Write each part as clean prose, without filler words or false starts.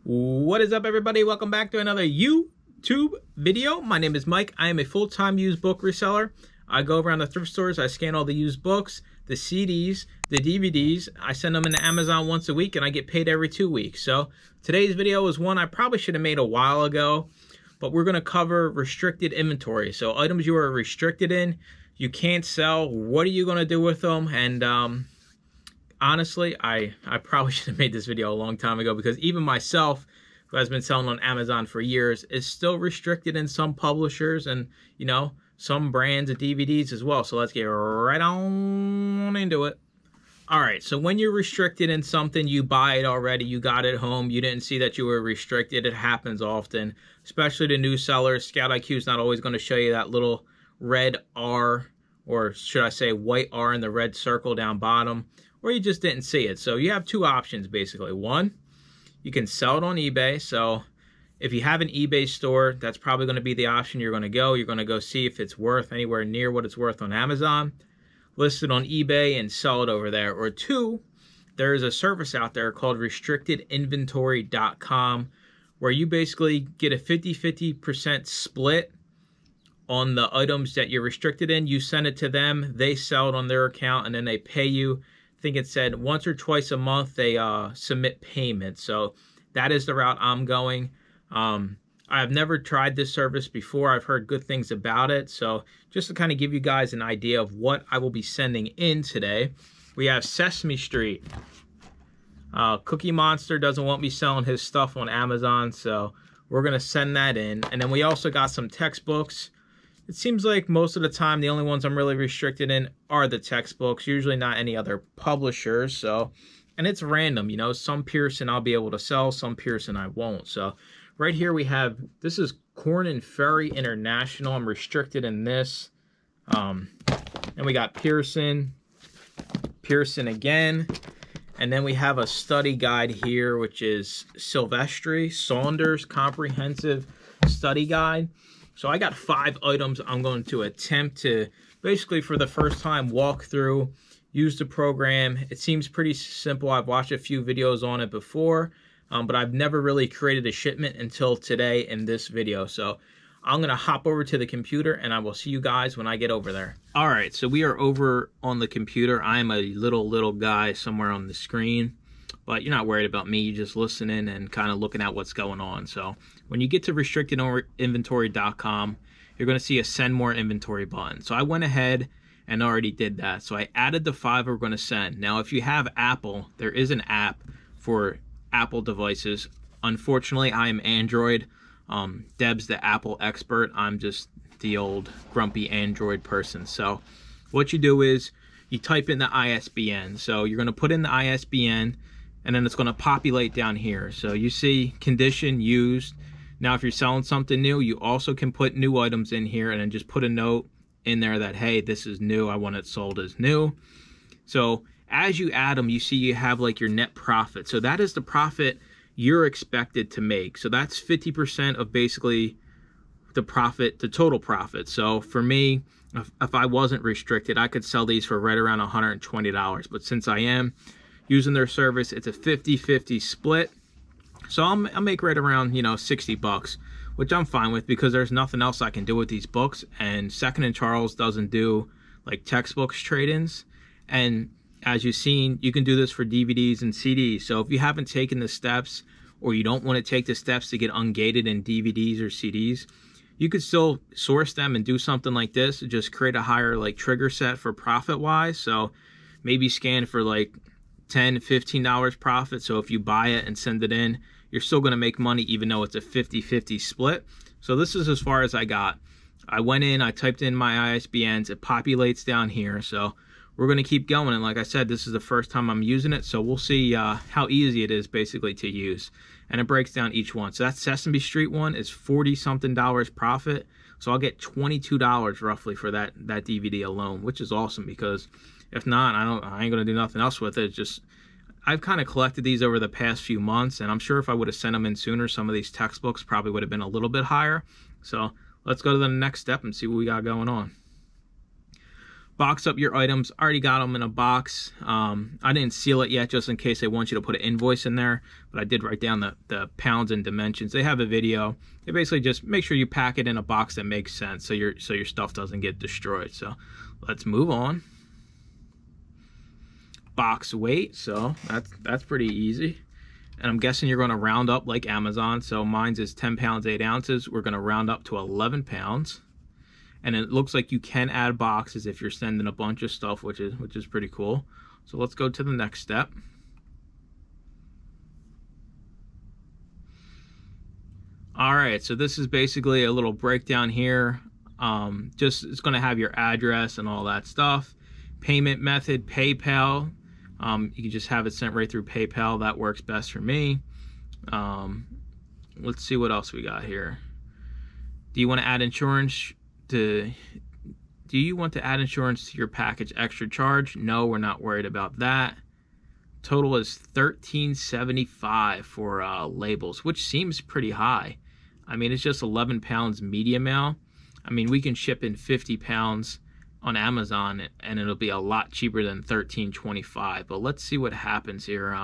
What is up, everybody? Welcome back to another YouTube video. My name is Mike. I am a full-time used book reseller. I go around the thrift stores. I scan all the used books, the CDs, the DVDs. I send them into Amazon once a week, and I get paid every 2 weeks. So today's video is one I probably should have made a while ago, but we're going to cover restricted inventory. So items you are restricted in, you can't sell. What are you going to do with them? And honestly, I probably should have made this video a long time ago, because even myself, who has been selling on Amazon for years, is still restricted in some publishers and, you know, some brands of DVDs as well. So let's get right on into it. All right, so when you're restricted in something, you buy it already, you got it home, you didn't see that you were restricted. It happens often, especially to new sellers. Scout IQ is not always going to show you that little red R, or should I say white R in the red circle down bottom, or you just didn't see it. So you have two options, basically. One, you can sell it on eBay. So if you have an eBay store, that's probably going to be the option you're going to go. You're going to go see if it's worth anywhere near what it's worth on Amazon, list it on eBay and sell it over there. Or two, there is a service out there called restrictedinventory.com, where you basically get a 50-50% split on the items that you're restricted in. You send it to them, they sell it on their account, and then they pay you. I think it said once or twice a month they submit payment. So that is the route I'm going. I've never tried this service before. I've heard good things about it. So just to kind of give you guys an idea of what I will be sending in today, we have Sesame Street. Cookie Monster doesn't want me selling his stuff on Amazon, so we're going to send that in. And then we also got some textbooks. It seems like most of the time the only ones I'm really restricted in are the textbooks, usually not any other publishers. So, and it's random, you know, some Pearson I'll be able to sell, some Pearson I won't. So right here we have, this is Corn and Ferry International. I'm restricted in this. And we got Pearson again. And then we have a study guide here, which is Silvestri Saunders Comprehensive Study Guide. So I got 5 items I'm going to attempt to basically for the first time walk through, use the program. It seems pretty simple. I've watched a few videos on it before, but I've never really created a shipment until today in this video. So I'm going to hop over to the computer and I will see you guys when I get over there. All right, so we are over on the computer. I am a little guy somewhere on the screen, but you're not worried about me. You're just listening and kind of looking at what's going on. So when you get to restrictedinventory.com, you're going to see a send more inventory button. So I went ahead and already did that. So I added the 5 we're going to send. Now, if you have Apple, there is an app for Apple devices. Unfortunately, I am Android. Debs, the Apple expert. I'm just the old grumpy Android person. So what you do is you type in the ISBN. So you're going to put in the ISBN, and then it's going to populate down here. So you see condition used. Now, if you're selling something new, you also can put new items in here and then just put a note in there that, hey, this is new. I want it sold as new. So as you add them, you see you have like your net profit. So that is the profit you're expected to make. So that's 50% of basically the profit, the total profit. So for me, if I wasn't restricted, I could sell these for right around $120. But since I am using their service, it's a 50-50 split. So I'll make right around, you know, 60 bucks, which I'm fine with because there's nothing else I can do with these books. And Second & Charles doesn't do like textbooks trade-ins. And as you've seen, you can do this for DVDs and CDs. So if you haven't taken the steps, or you don't want to take the steps to get ungated in DVDs or CDs, you could still source them and do something like this. Just create a higher like trigger set for profit wise. So maybe scan for like $10, $15 profit. So if you buy it and send it in, you're still going to make money even though it's a 50-50 split. So this is as far as I got. I went in, I typed in my ISBNs, it populates down here. So we're going to keep going. And like I said, this is the first time I'm using it. So we'll see how easy it is basically to use. And it breaks down each one. So that Sesame Street one is $40-something profit. So I'll get $22 roughly for that DVD alone, which is awesome because if not, I ain't going to do nothing else with it. It's just, I've kind of collected these over the past few months, and I'm sure if I would have sent them in sooner, some of these textbooks probably would have been a little bit higher. So let's go to the next step and see what we got going on. box up your items. I already got them in a box. I didn't seal it yet just in case they want you to put an invoice in there, but I did write down the pounds and dimensions. They have a video. They basically just make sure you pack it in a box that makes sense so your stuff doesn't get destroyed. So let's move on. Box weight, so that's pretty easy. And I'm guessing you're going to round up like Amazon. So mine's is 10 pounds 8 ounces. We're going to round up to 11 pounds. And it looks like you can add boxes if you're sending a bunch of stuff, which is pretty cool. So let's go to the next step. All right, so this is basically a little breakdown here. Just it's going to have your address and all that stuff. Payment method, PayPal. You can just have it sent right through PayPal. That works best for me. Let's see what else we got here. Do you want to add insurance? Do you want to add insurance to your package extra charge? No, we're not worried about that. Total is $13.75 for labels, which seems pretty high. I mean, it's just 11 pounds medium mail. I mean, we can ship in 50 pounds on Amazon and it'll be a lot cheaper than $13.25. But let's see what happens here.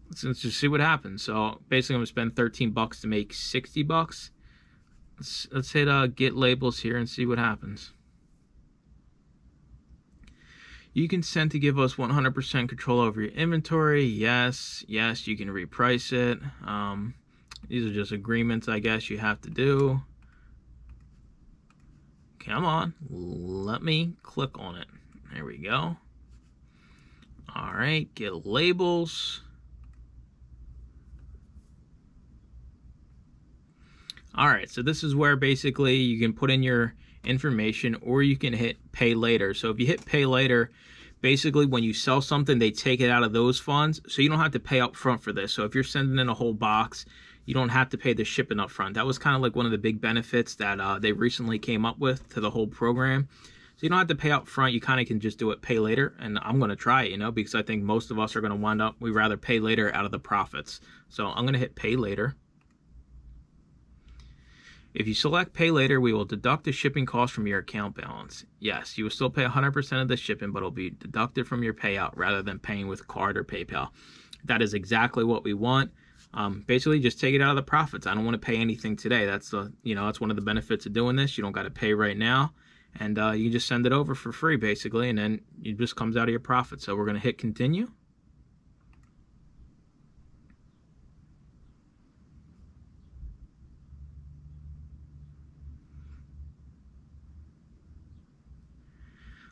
Let's just see what happens. So basically I'm gonna spend 13 bucks to make 60 bucks. Let's hit get labels here and see what happens. You consent to give us 100% control over your inventory. Yes, you can reprice it. These are just agreements I guess you have to do. Come on, let me click on it. There we go. All right, get labels. All right, so this is where basically you can put in your information or you can hit pay later. So if you hit pay later, basically when you sell something, they take it out of those funds. So you don't have to pay up front for this. So if you're sending in a whole box, you don't have to pay the shipping up front. That was kind of like one of the big benefits that they recently came up with to the whole program. So you don't have to pay up front. You kind of can just do it pay later. And I'm going to try it, you know, because I think most of us are going to wind up, we'd rather pay later out of the profits. So I'm going to hit pay later. If you select pay later, we will deduct the shipping cost from your account balance. Yes, you will still pay 100% of the shipping, but it'll be deducted from your payout rather than paying with card or PayPal. That is exactly what we want. Basically, just take it out of the profits. I don't want to pay anything today. That's that's one of the benefits of doing this. You don't got to pay right now, and you can just send it over for free, basically, and then it just comes out of your profit. So we're going to hit continue.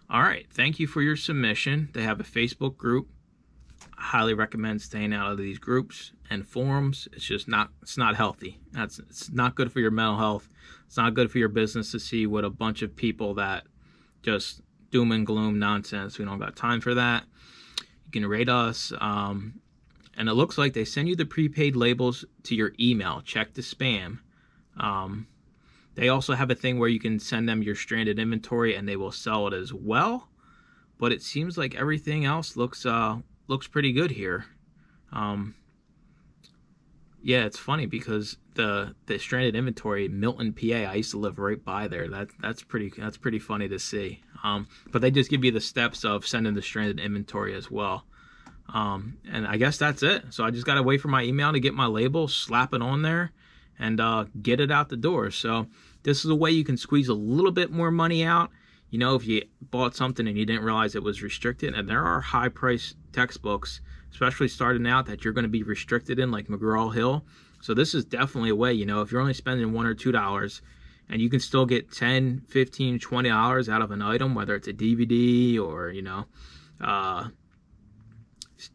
All right, thank you for your submission. They have a Facebook group. I highly recommend staying out of these groups and forums. It's not healthy. It's not good for your mental health. It's not good for your business to see what a bunch of people that just doom and gloom nonsense. We don't got time for that. You can rate us. And it looks like they send you the prepaid labels to your email. Check the spam. They also have a thing where you can send them your stranded inventory and they will sell it as well. But it seems like everything else looks pretty good here. Yeah, it's funny because the stranded inventory, Milton, PA, I used to live right by there. That's pretty funny to see. But they just give you the steps of sending the stranded inventory as well. And I guess that's it. So I just got to wait for my email to get my label, slap it on there, and get it out the door. So this is a way you can squeeze a little bit more money out. You know, if you bought something and you didn't realize it was restricted, and there are high price textbooks, especially starting out, that you're going to be restricted in, like McGraw-Hill. So this is definitely a way, you know, if you're only spending $1 or $2 and you can still get $10, $15, $20 out of an item, whether it's a DVD or, you know,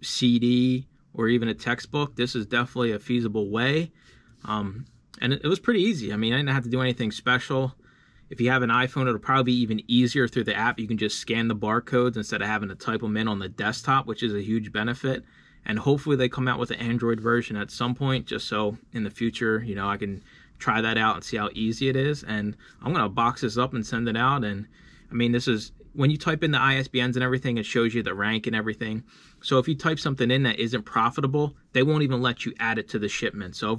CD or even a textbook, this is definitely a feasible way. And it was pretty easy. I mean, I didn't have to do anything special. If you have an iPhone, it'll probably be even easier through the app. You can just scan the barcodes instead of having to type them in on the desktop, which is a huge benefit. And hopefully they come out with an Android version at some point, just so in the future, you know, I can try that out and see how easy it is. And I'm going to box this up and send it out. And I mean, this is, when you type in the ISBNs and everything, it shows you the rank and everything. So if you type something in that isn't profitable, they won't even let you add it to the shipment. So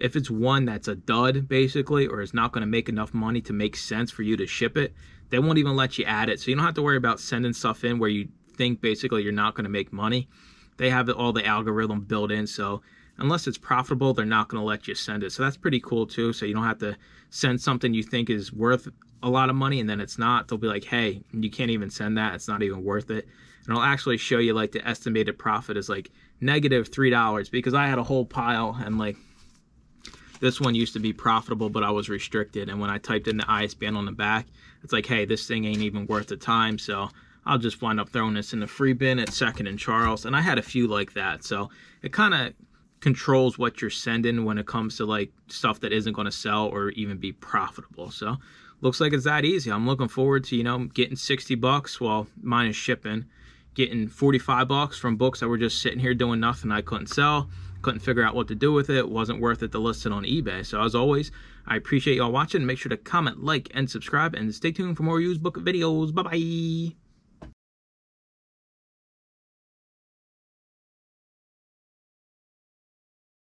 if it's one that's a dud, basically, or is not going to make enough money to make sense for you to ship it, they won't even let you add it. So you don't have to worry about sending stuff in where you think basically you're not going to make money. They have all the algorithm built in, so unless it's profitable, they're not going to let you send it. So that's pretty cool too. So you don't have to send something you think is worth a lot of money and then it's not. They'll be like, hey, you can't even send that. It's not even worth it. And I'll actually show you like the estimated profit is like -$3, because I had a whole pile and like this one used to be profitable, but I was restricted. And when I typed in the ISBN on the back, it's like, hey, this thing ain't even worth the time. So I'll just wind up throwing this in the free bin at 2nd and Charles. And I had a few like that. So it kind of controls what you're sending when it comes to like stuff that isn't going to sell or even be profitable. So looks like it's that easy. I'm looking forward to, you know, getting $60, well, minus shipping, getting $45 from books that were just sitting here doing nothing. I couldn't sell, couldn't figure out what to do with it. Wasn't worth it to list it on eBay. So as always, I appreciate y'all watching. Make sure to comment, like, and subscribe, and stay tuned for more used book videos. Bye-bye.